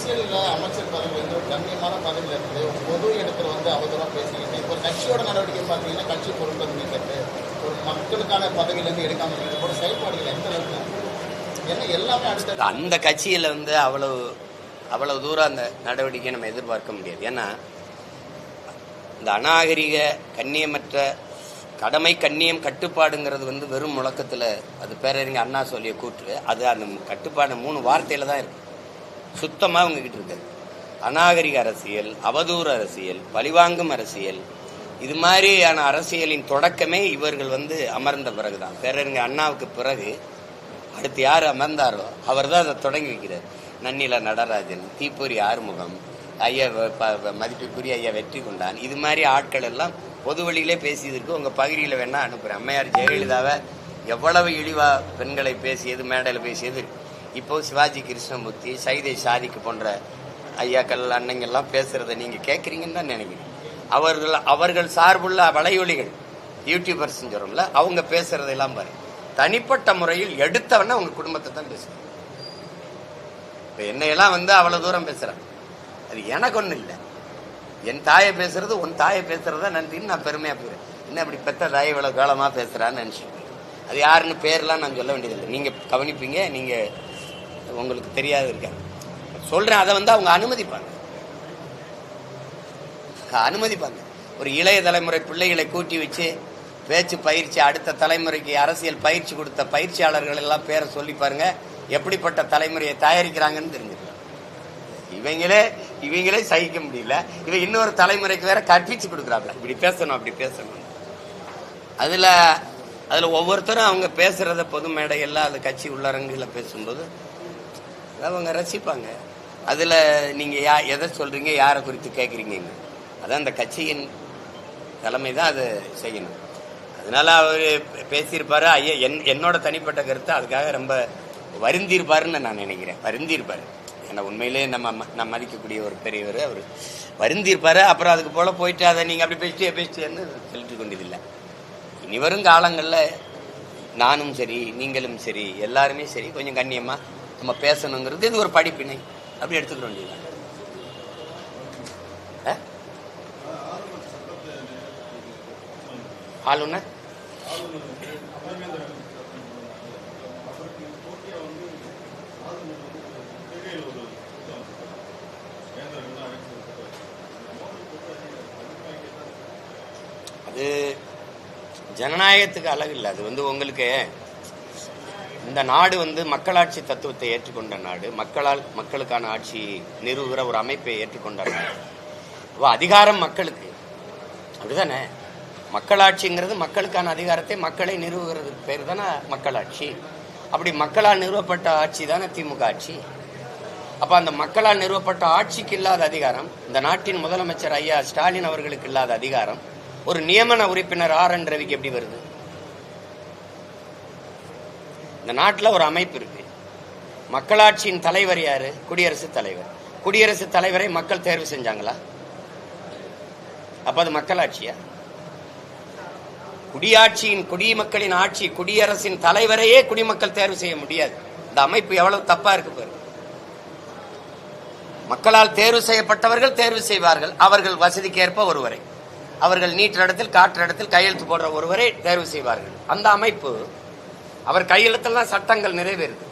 அரசியலில் அமைச்சர் பதவி வந்து ஒரு கண்ணியமான பதவியில் இருக்குது. பொது இடத்துல வந்து அவதூறாக பேசிக்கிட்டு இப்போ கட்சியோட நடவடிக்கை பார்த்தீங்கன்னா கட்சி பொருட்கள் நீக்கிறது, ஒரு மக்களுக்கான பதவியிலேருந்து எடுக்காமல் இருக்கிறது ஒரு செயல்பாடுகள் எந்த அளவுக்கு ஏன்னா எல்லாமே அடுத்த அந்த கட்சியில் வந்து அவ்வளவு தூரம் அந்த நடவடிக்கையை நம்ம எதிர்பார்க்க முடியாது. ஏன்னா இந்த அநாகரிக கண்ணியமற்ற கடமை கண்ணியம் கட்டுப்பாடுங்கிறது வந்து வெறும் முழக்கத்தில் அது பேரறிஞர் அண்ணா சொல்லிய கூற்று. அது அந்த கட்டுப்பாடு 3 வார்த்தையில் தான் இருக்கு. சுத்தமாக உங்ககிட்ட இருக்குது. அநாகரிக அரசியல், அவதூறு அரசியல், பழிவாங்கும் அரசியல், இது மாதிரியான அரசியலின் தொடக்கமே இவர்கள் வந்து அமர்ந்த பிறகுதான். பேரறிஞர் அண்ணாவுக்கு பிறகு அடுத்து யார் அமர்ந்தாரோ அவர் தான் அதை தொடங்கி வைக்கிறார். நன்னில நடராஜன், தீப்பொறி ஆறுமுகம், ஐயா மதிப்புக்குரிய ஐயா வெற்றி கொண்டான், இது மாதிரி ஆட்கள் எல்லாம் பொது வழியிலே பேசியதற்கு உங்கள் பகுதியில் வேணா அனுப்புகிறேன். அம்மையார் ஜெயலலிதாவை எவ்வளவு இழிவா பெண்களை பேசியது, மேடையில் பேசியது. இப்போ சிவாஜி கிருஷ்ணமூர்த்தி, சைதை சாதிக்கு போன்ற ஐயாக்கள் அண்ணங்கள்லாம் பேசுறதை நீங்கள் கேட்குறீங்கன்னு தான் நினைக்கிறேன். அவர்கள் சார்புள்ள வலையொலிகள் யூடியூபர்ஸ் சொல்கிறோம்ல, அவங்க பேசுறதெல்லாம் பாரு. தனிப்பட்ட முறையில் எடுத்தவன உங்க குடும்பத்தை தான் பேசுறேன். இப்போ என்னையெல்லாம் வந்து அவ்வளவு தூரம் பேசுறேன். அது எனக்கு ஒன்றும் இல்லை. என் தாயை பேசுறது உன் தாயை பேசுறதா நன்றின்னு நான் பெருமையா போயிடுறேன். என்ன அப்படி பெத்த தாயை இவ்வளவு காலமா பேசுறான்னு நினைச்சிட்டு அது யாருன்னு பேர்லாம் நான் சொல்ல வேண்டியதில்லை. நீங்க கவனிப்பீங்க, நீங்க உங்களுக்கு தெரியாது இருக்க சொல்றேன். அதை வந்து அவங்க அனுமதிப்பாங்க. ஒரு இளைய தலைமுறை பிள்ளைகளை கூட்டி வச்சு பேச்சு பயிற்சி, அடுத்த தலைமுறைக்கு அரசியல் பயிற்சி கொடுத்த பயிற்சியாளர்கள் எல்லாம் பேரை சொல்லி பாருங்க, எப்படிப்பட்ட தலைமுறையை தயாரிக்கிறாங்கன்னு தெரிஞ்சுக்கலாம். இவங்களே சகிக்க முடியல, இவன் இன்னொரு தலைமுறைக்கு வேற கற்பிச்சு கொடுக்குறாங்க. இப்படி பேசணும், அப்படி பேசணும். அதுல ஒவ்வொருத்தரும் அவங்க பேசுறத பொது மேடையெல்லாம் அது கட்சி உள்ளரங்குல பேசும்போது அவங்க ரசிப்பாங்க. அதுல நீங்க எதை சொல்றீங்க, யாரை குறித்து கேட்குறீங்க, அதான் அந்த கட்சியின் தலைமை தான் அதை செய்யணும். அதனால அவர் பேசியிருப்பாரு. ஐயா என்னோட தனிப்பட்ட கருத்து அதுக்காக ரொம்ப வருந்திருப்பாருன்னு நான் நினைக்கிறேன். வருந்திருப்பாரு. ஏன்னா உண்மையிலே நம்ம மதிக்கக்கூடிய ஒரு பெரியவர், அவர் வருந்திருப்பாரு. அப்புறம் அதுக்கு போல போயிட்டு அதை நீங்க அப்படி பேசிட்டேன்னு சொல்லிட்டு கொண்டதில்லை. இனி வரும் காலங்களில் நானும் சரி, நீங்களும் சரி, எல்லாருமே சரி, கொஞ்சம் கண்ணியமா நம்ம பேசணுங்கிறது இது ஒரு படிப்பினை. அப்படி எடுத்துக்க வேண்டியது. ஆளுநர் அது ஜனநாயகத்துக்கு அழகு இல்லை. அது வந்து உங்களுக்கு இந்த நாடு வந்து மக்களாட்சி தத்துவத்தை ஏற்றுக்கொண்ட நாடு, மக்களுக்கான ஆட்சி நிறுவுகிற ஒரு அமைப்பை ஏற்றுக்கொண்ட நாடு. அதிகாரம் மக்களுக்கு, அப்படிதானே? மக்களாட்சிங்கிறது மக்களுக்கான அதிகாரத்தை மக்களை நிறுவுகிறது பேர் தானே மக்களாட்சி. அப்படி மக்களால் நிறுவப்பட்ட ஆட்சி தானே திமுக ஆட்சி. அப்ப அந்த மக்களால் நிறுவப்பட்ட ஆட்சிக்கு இல்லாத அதிகாரம், இந்த நாட்டின் முதலமைச்சர் ஐயா ஸ்டாலின் அவர்களுக்கு இல்லாத அதிகாரம் ஒரு நியமன உறுப்பினர் RN ரவிக்கு எப்படி வருது? இந்த நாட்டில் ஒரு அமைப்பு இருக்கு. மக்களாட்சியின் தலைவர் யாரு? குடியரசுத் தலைவர். குடியரசுத் தலைவரை மக்கள் தேர்வு செஞ்சாங்களா? அப்ப அது மக்களாட்சியா? குடிமக்களின் ஆட்சி, குடியரசின் தலைவரையே குடிமக்கள் தேர்வு செய்ய முடியாது. இந்த அமைப்பு எவ்வளவு தப்பா இருக்கு பாரு. மக்களால் தேர்வு செய்யப்பட்டவர்கள் தேர்வு செய்வார்கள். அவர்கள் வசதிக்கு ஏற்ப ஒருவரை, அவர்கள் நீற்ற இடத்தில் காற்று இடத்தில் கையெழுத்து போடுற ஒருவரை தேர்வு செய்வார்கள். அந்த அமைப்பு அவர் கையெழுத்தில் தான் சட்டங்கள் நிறைவேறுது.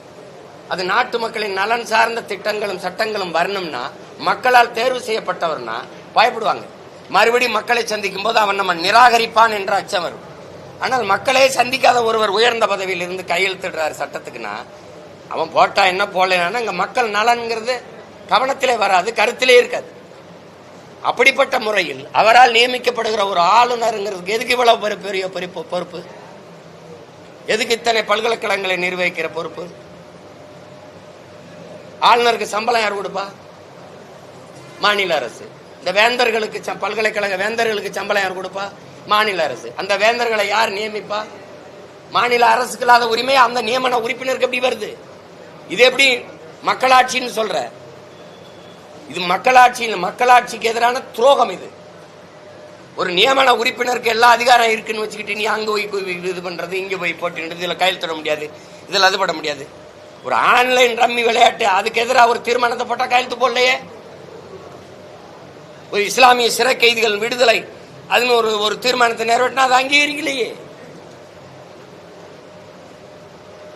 அது நாட்டு மக்களின் நலன் சார்ந்த திட்டங்களும் சட்டங்களும் வரணும்னா மக்களால் தேர்வு செய்யப்பட்டவர்னா பயப்படுவாங்க. மறுபடியும் மக்களை சந்திக்கும் போது அவன் நம்ம நிராகரிப்பான் என்ற அச்சம் வரும். ஆனால் மக்களே சந்திக்காத ஒருவர் உயர்ந்த பதவியில் இருந்து கையெழுத்திடுறாரு சட்டத்துக்குன்னா அவன் போட்டா என்ன போடலன்னா இங்க மக்கள் நலன்கிறது கவனத்திலே வராது, கருத்திலே இருக்காது. அப்படிப்பட்ட முறையில் அவரால் நியமிக்கப்படுகிற ஒரு ஆளுநருங்கிறதுக்கு எதுக்கு இவ்வளவு பெரிய பொறுப்பு? எதுக்கு இத்தனை பல்கலைக்கழகங்களை நிர்வகிக்கிற பொறுப்பு? ஆளுநருக்கு சம்பளம் யார் கொடுப்பா? மாநில அரசு. இந்த வேந்தர்களுக்கு பல்கலைக்கழக வேந்தர்களுக்கு சம்பளம் யார் கொடுப்பா? மாநில அரசு. அந்த வேந்தர்களை யார் நியமிப்பா? மாநில அரசுக்கு இல்லாத உரிமை அந்த நியமன உறுப்பினருக்கு எப்படி வருது? இது எப்படி மக்களாட்சின்னு சொல்ற? இது மக்களாட்சிக்கு எதிரான துரோகம். இது ஒரு நியமன உறுப்பினருக்கு எல்லா அதிகாரம் இருக்குன்னு வச்சுக்கிட்டு நீ அங்க போய் இது பண்றது, இங்க போய் போட்டு இதுல கையெழுத்திட முடியாது, இதுல அது பட முடியாது. ஒரு ஆன்லைன் ரம்மி விளையாட்டு, அதுக்கு எதிராக ஒரு தீர்மானத்தை போட்டா கையெழுத்து போடலையே. ஒரு இஸ்லாமிய சிறை கைதிகள் விடுதலை அதுன்னு ஒரு தீர்மானத்தை நிறைவேற்றினா அது அங்கீகரிக்கலையே.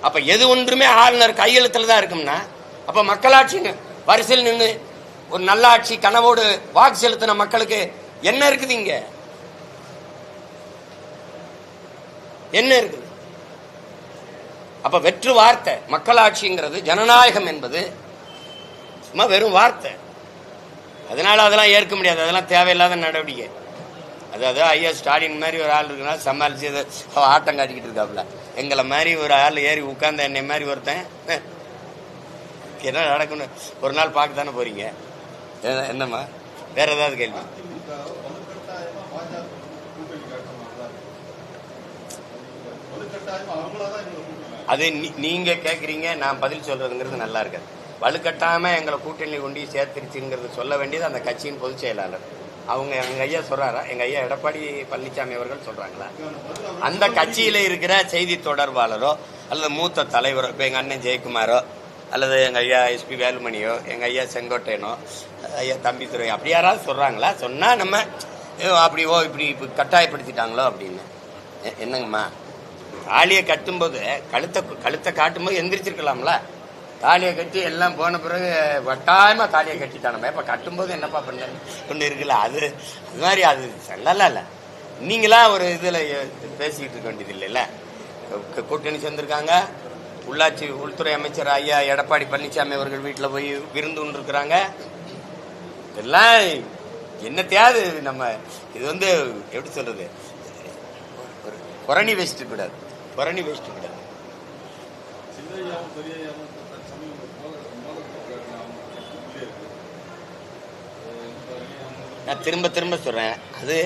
அப்ப எது ஒன்றுமே ஆளுநர் கையெழுத்துல தான் இருக்கும்னா, அப்ப மக்களாட்சி வரிசையில் நின்று ஒரு நல்ல ஆட்சி கனவோடு வாக்கு செலுத்தின மக்களுக்கு என்ன இருக்குது? இங்க என்ன இருக்குது? அப்ப வெற்று வார்த்தை. மக்களாட்சிங்கிறது, ஜனநாயகம் என்பது சும்மா வெறும் வார்த்தை. அதனால அதெல்லாம் ஏற்க முடியாது, அதெல்லாம் தேவையில்லாத நடவடிக்கை. அதாவது ஐயா ஸ்டாலின் மாதிரி ஒரு ஆள் இருக்குன்னா சமாளிச்சு ஆட்டம் காட்டிக்கிட்டு இருக்காப்புல. எங்களை மாதிரி ஒரு ஆள் ஏறி உட்கார்ந்த என்னை மாதிரி ஒருத்தன் என்ன நடக்கணும் ஒரு நாள் பார்க்க தானே போறீங்க. என்னம்மா வேற ஏதாவது கேள்வி? அது நீங்க கேக்குறீங்க, நான் பதில் சொல்றதுங்கிறது நல்லா இருக்காது. வலுக்கட்டாம எங்களை கூட்டணி கொண்டு சேர்த்துருச்சுங்கிறது சொல்ல வேண்டியது அந்த கட்சியின் பொதுச் செயலாளர். அவங்க எங்க ஐயா சொல்றாரா? எங்க ஐயா எடப்பாடி பழனிசாமி அவர்கள் சொல்றாங்களா? அந்த கட்சியில இருக்கிற செய்தி தொடர்பாளரோ அல்லது மூத்த தலைவரோ, இப்ப எங்க அண்ணன் ஜெயக்குமாரோ அல்லது எங்க ஐயா SP வேலுமணியோ எங்க ஐயா செங்கோட்டையனோ ஐயா தம்பித்துறை அப்படி யாராவது சொல்றாங்களா? சொன்னா நம்ம அப்படி இப்படி கட்டாயப்படுத்திட்டாங்களோ அப்படின்னு. என்னங்கம்மா, தாலியை கட்டும்போது கழுத்தை காட்டும்போது எந்திரிச்சிருக்கலாம்ல. தாலியை கட்டி எல்லாம் போன பிறகு வட்டாயமா தாலியை கட்டிட்டானமே, இப்ப கட்டும்போது என்னப்பா பண்ண ஒண்ணு இருக்குல்ல, அது மாதிரி அது நல்லா இல்ல. நீங்களா ஒரு இதுல பேசிக்கிட்டு இருக்க வேண்டியது இல்லைல்ல. கூட்டணி சேர்ந்திருக்காங்க. உள்ளாட்சி உள்துறை அமைச்சர் ஐயா எடப்பாடி பழனிசாமி அவர்கள் வீட்டுல போய் விருந்து கொண்டு இருக்கிறாங்க. இதெல்லாம் என்னத்தையாவது நம்ம இது எப்படி சொல்றது, புரணி வச்சுட்டு கூடாது. நான் திரும்ப சொல்றேன், அது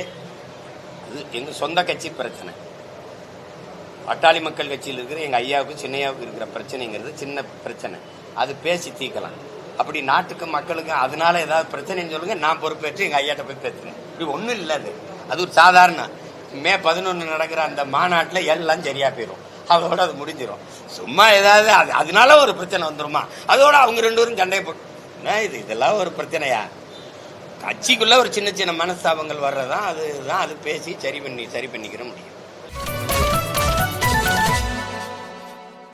எங்க சொந்த கட்சி பிரச்சனை. பட்டாளி மக்கள் கட்சியில் இருக்கிற எங்க ஐயாவுக்கும் சின்னையாவுக்கும் இருக்கிற பிரச்சனைங்கிறது சின்ன பிரச்சனை, அது பேசி தீர்க்கலாம். அப்படி நாட்டுக்கும் மக்களுக்கும் அதனால ஏதாவது பிரச்சனைன்னு சொல்லுங்க, நான் பொறுப்பேற்று எங்க ஐயாட்ட போய் பேசுறேன். இப்படி ஒண்ணும் இல்லை. அது ஒரு சாதாரண மே 11 நடக்கிற அந்த மாநாட்டில் எல்லாம் சரியா போயிடும், அதோட அது முடிஞ்சிடும். சும்மா ஏதாவது அதனால ஒரு பிரச்சனை வந்துருமா, அதோட அவங்க 2 பேரும் சண்டை போட்டு இதெல்லாம் ஒரு பிரச்சனையா? கட்சிக்குள்ள ஒரு சின்ன சின்ன மனஸ்தாபங்கள் வர்றதான், அது பேசி சரி பண்ணிக்கிற முடியும்.